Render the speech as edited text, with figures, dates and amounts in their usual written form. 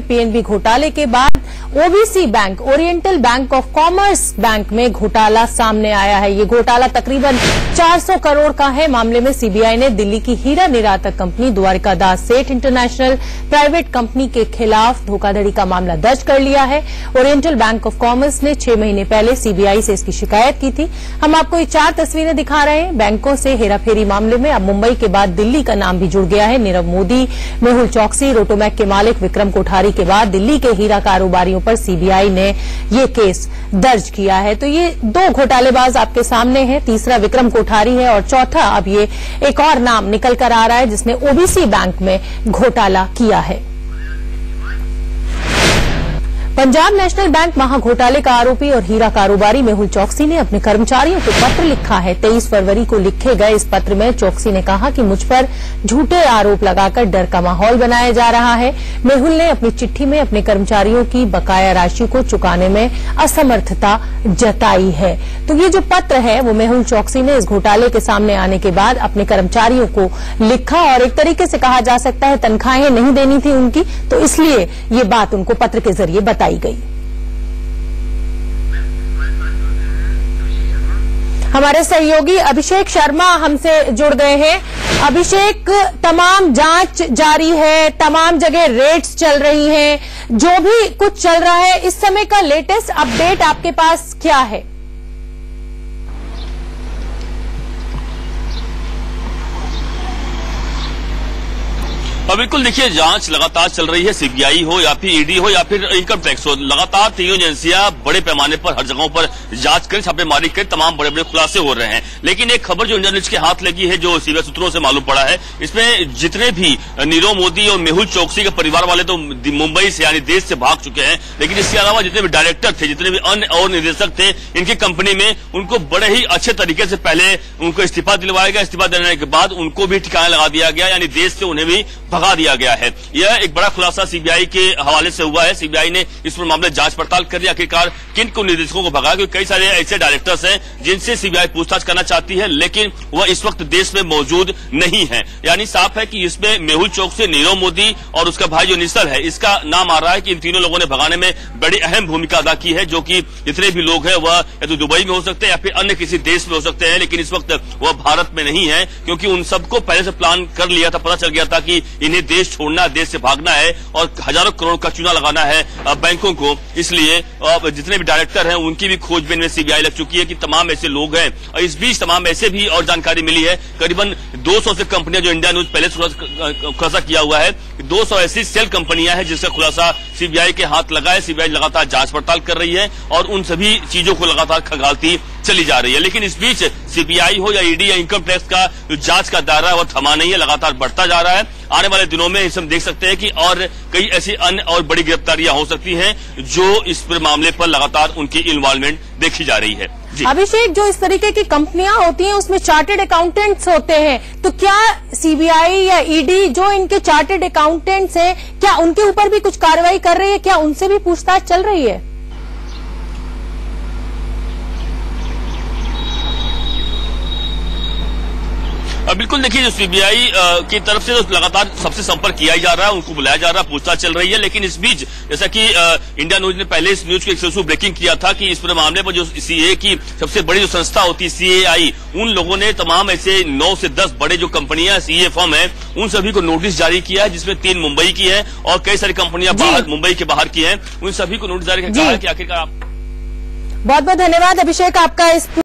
PNB घोटाले के बाद OBC bank, oriental bank of commerce bank में घोटाला सामने आया है। ये घोटाला तकरीबन 400 करोड़ का है। मामले में सीबीआई ने दिल्ली की हीरा निर्यातक कंपनी द्वारिका दास सेठ इंटरनेशनल प्राइवेट कंपनी के खिलाफ धोखाधड़ी का मामला दर्ज कर लिया है। ओरिएंटल बैंक ऑफ कॉमर्स ने 6 महीने पहले सीबीआई से इसकी शिकायत की थी। हम आपको ये 4 तस्वीरें दिखा रहे हैं। बैंकों से हेराफेरी मामले में अब मुंबई के बाद दिल्ली का नाम भी जुड़ गया है। नीरव मोदी, मेहुल चौकसी, रोटोमैक के मालिक विक्रम कोठारी के बाद दिल्ली के हीरा कारोबारियों पर सीबीआई ने ये केस दर्ज किया है। तो ये 2 घोटालेबाज आपके सामने हैं। तीसरा विक्रम कोठारी है और चौथा अब ये एक और नाम निकल कर आ रहा है जिसने ओबीसी बैंक में घोटाला किया है। पंजाब नेशनल बैंक महाघोटाले का आरोपी और हीरा कारोबारी मेहुल चौकसी ने अपने कर्मचारियों को पत्र लिखा है। 23 फरवरी को लिखे गए इस पत्र में चौकसी ने कहा कि मुझ पर झूठे आरोप लगाकर डर का माहौल बनाया जा रहा है। मेहुल ने अपनी चिट्ठी में अपने कर्मचारियों की बकाया राशि को चुकाने में असमर्थता जताई है। तो ये जो पत्र है वो मेहुल चौकसी ने इस घोटाले के सामने आने के बाद अपने कर्मचारियों को लिखा और एक तरीके से कहा जा सकता है तनख्वाहें नहीं देनी थी उनकी, तो इसलिए ये बात उनको पत्र के जरिए बताई गई। हमारे सहयोगी अभिषेक शर्मा हमसे जुड़ गए हैं। अभिषेक, तमाम जांच जारी है, तमाम जगह रेड्स चल रही हैं, जो भी कुछ चल रहा है इस समय का लेटेस्ट अपडेट आपके पास क्या है? बिल्कुल, देखिए जांच लगातार चल रही है। सीबीआई हो या फिर ईडी हो या फिर इनकम टैक्स हो, लगातार तीनों एजेंसियां बड़े पैमाने पर हर जगहों पर जांच कर, छापेमारी कर तमाम बड़े बड़े खुलासे हो रहे हैं। लेकिन एक खबर जो इंडिया न्यूज के हाथ लगी है, जो सीबीआई सूत्रों से मालूम पड़ा है, इसमें जितने भी नीरव मोदी और मेहुल चौकसी के परिवार वाले तो मुंबई से यानी देश से भाग चुके हैं, लेकिन इसके अलावा जितने भी डायरेक्टर थे, जितने भी अन्य और निदेशक थे इनकी कंपनी में, उनको बड़े ही अच्छे तरीके से पहले उनको इस्तीफा दिलवाया गया। इस्तीफा देने के बाद उनको भी ठिकाना लगा दिया गया, यानी देश से उन्हें भी भगा दिया गया है। यह एक बड़ा खुलासा सीबीआई के हवाले से हुआ है। सीबीआई ने इस पर मामले जांच पड़ताल कर रही है, आखिरकार किन को निदेशकों को भगा, क्योंकि कई सारे ऐसे डायरेक्टर्स हैं जिनसे सीबीआई पूछताछ करना चाहती है, लेकिन वह इस वक्त देश में मौजूद नहीं है। यानी साफ है कि इसमें मेहुल चौकसी, नीरव मोदी और उसका भाई जो निसल है, इसका नाम आ रहा है कि इन तीनों लोगों ने भगाने में बड़ी अहम भूमिका अदा की है, जो कि जितने भी लोग हैं वह या तो दुबई में हो सकते हैं या फिर अन्य किसी देश में हो सकते हैं, लेकिन इस वक्त वह भारत में नहीं है, क्योंकि उन सबको पहले से प्लान कर लिया था, पता चल गया था कि इन्हें देश छोड़ना, देश से भागना है और हजारों करोड़ का चूना लगाना है बैंकों को। इसलिए जितने भी डायरेक्टर हैं उनकी भी खोजबीन में सीबीआई लग चुकी है कि तमाम ऐसे लोग हैं। और इस बीच तमाम ऐसे भी और जानकारी मिली है, करीबन 200 से कंपनियां, जो इंडिया न्यूज पहले खुलासा किया हुआ है, 200 ऐसी सेल कंपनियां हैं जिसका खुलासा सीबीआई के हाथ लगा है। सीबीआई लगातार जांच पड़ताल कर रही है और उन सभी चीजों को लगातार खंगालती चली जा रही है। लेकिन इस बीच सीबीआई हो या ईडी या इनकम टैक्स का जो जांच का दायरा है वह थमा नहीं है, लगातार बढ़ता जा रहा है। आने वाले दिनों में हम देख सकते हैं कि और कई ऐसी अन्य और बड़ी गिरफ्तारियां हो सकती हैं, जो इस पर मामले पर लगातार उनकी इन्वॉल्वमेंट देखी जा रही है। अभिषेक, जो इस तरीके की कंपनियां होती हैं उसमें चार्टर्ड अकाउंटेंट्स होते हैं, तो क्या सीबीआई या ईडी जो इनके चार्टर्ड अकाउंटेंट्स हैं, क्या उनके ऊपर भी कुछ कार्रवाई कर रही है? क्या उनसे भी पूछताछ चल रही है? बिल्कुल, देखिए जो सीबीआई की तरफ से तो लगातार सबसे संपर्क किया ही जा रहा है, उनको बुलाया जा रहा है, पूछताछ चल रही है। लेकिन इस बीच जैसा कि इंडिया न्यूज ने पहले इस न्यूज को एक्सक्लूसिव ब्रेकिंग किया था कि इस पूरे मामले पर जो सीए की सबसे बड़ी जो संस्था होती है सीएआई, उन लोगों ने तमाम ऐसे 9 से 10 बड़े जो कंपनियां सीए फर्म है उन सभी को नोटिस जारी किया है, जिसमें 3 मुंबई की है और कई सारी कंपनियां बाहर मुंबई के बाहर की है। उन सभी को नोटिस जारी किया है कि आखिरकार आप। बहुत बहुत धन्यवाद अभिषेक आपका इस